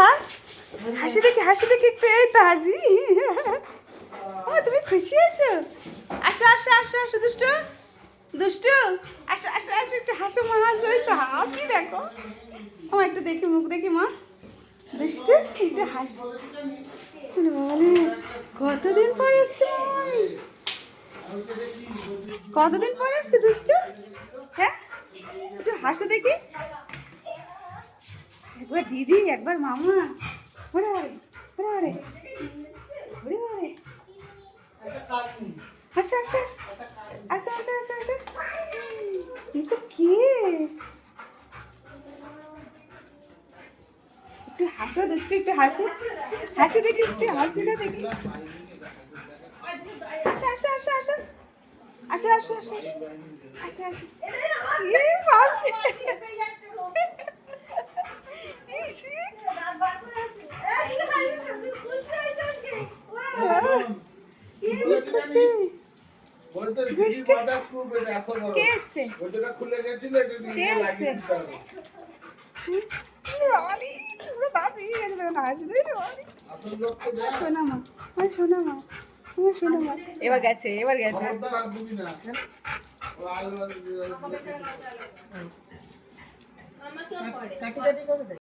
হাস, হাসি দেখি একটু, এই তো হাসি। ও তুমি খুশি হয়েছো? আসো আসো আসো আসো দুষ্টু, দুষ্টু আসো আসো আসো, একটু হাসো মা, হাসো। এই তো হাসি দেখো, ও একটু দেখি মুখ দেখি মা, দুষ্টু একটু হাসি। বলে কতদিন পরে এসছে আমি, কতদিন পরে এসছে দুষ্টু? হ্যাঁ একটু হাসো দেখি, একবার দিদি একবার মামা। ওরে ওরে ওরে ওরে ওরে, আসো আসো আসো আসো আসো আসো আসো। এই তো কে, একটু হাসো দুষ্টু, একটু হাসো, হাসি দেখি, একটু হাসিটা দেখি। আসো আসো আসো আসো আসো আসো আসো আসো আসো। এই বাজে। ইস, কি খুশি। দুষ্টু। কে এসছে? কে এসছে? বাবালি, পুরো দাঁত ভেঙে গেছে তখন হাসি দিই রে বাবালি। শোনা মা, আমার শোনা মা, আমার শোনা মা। এবার গেছে, এবার গেছে।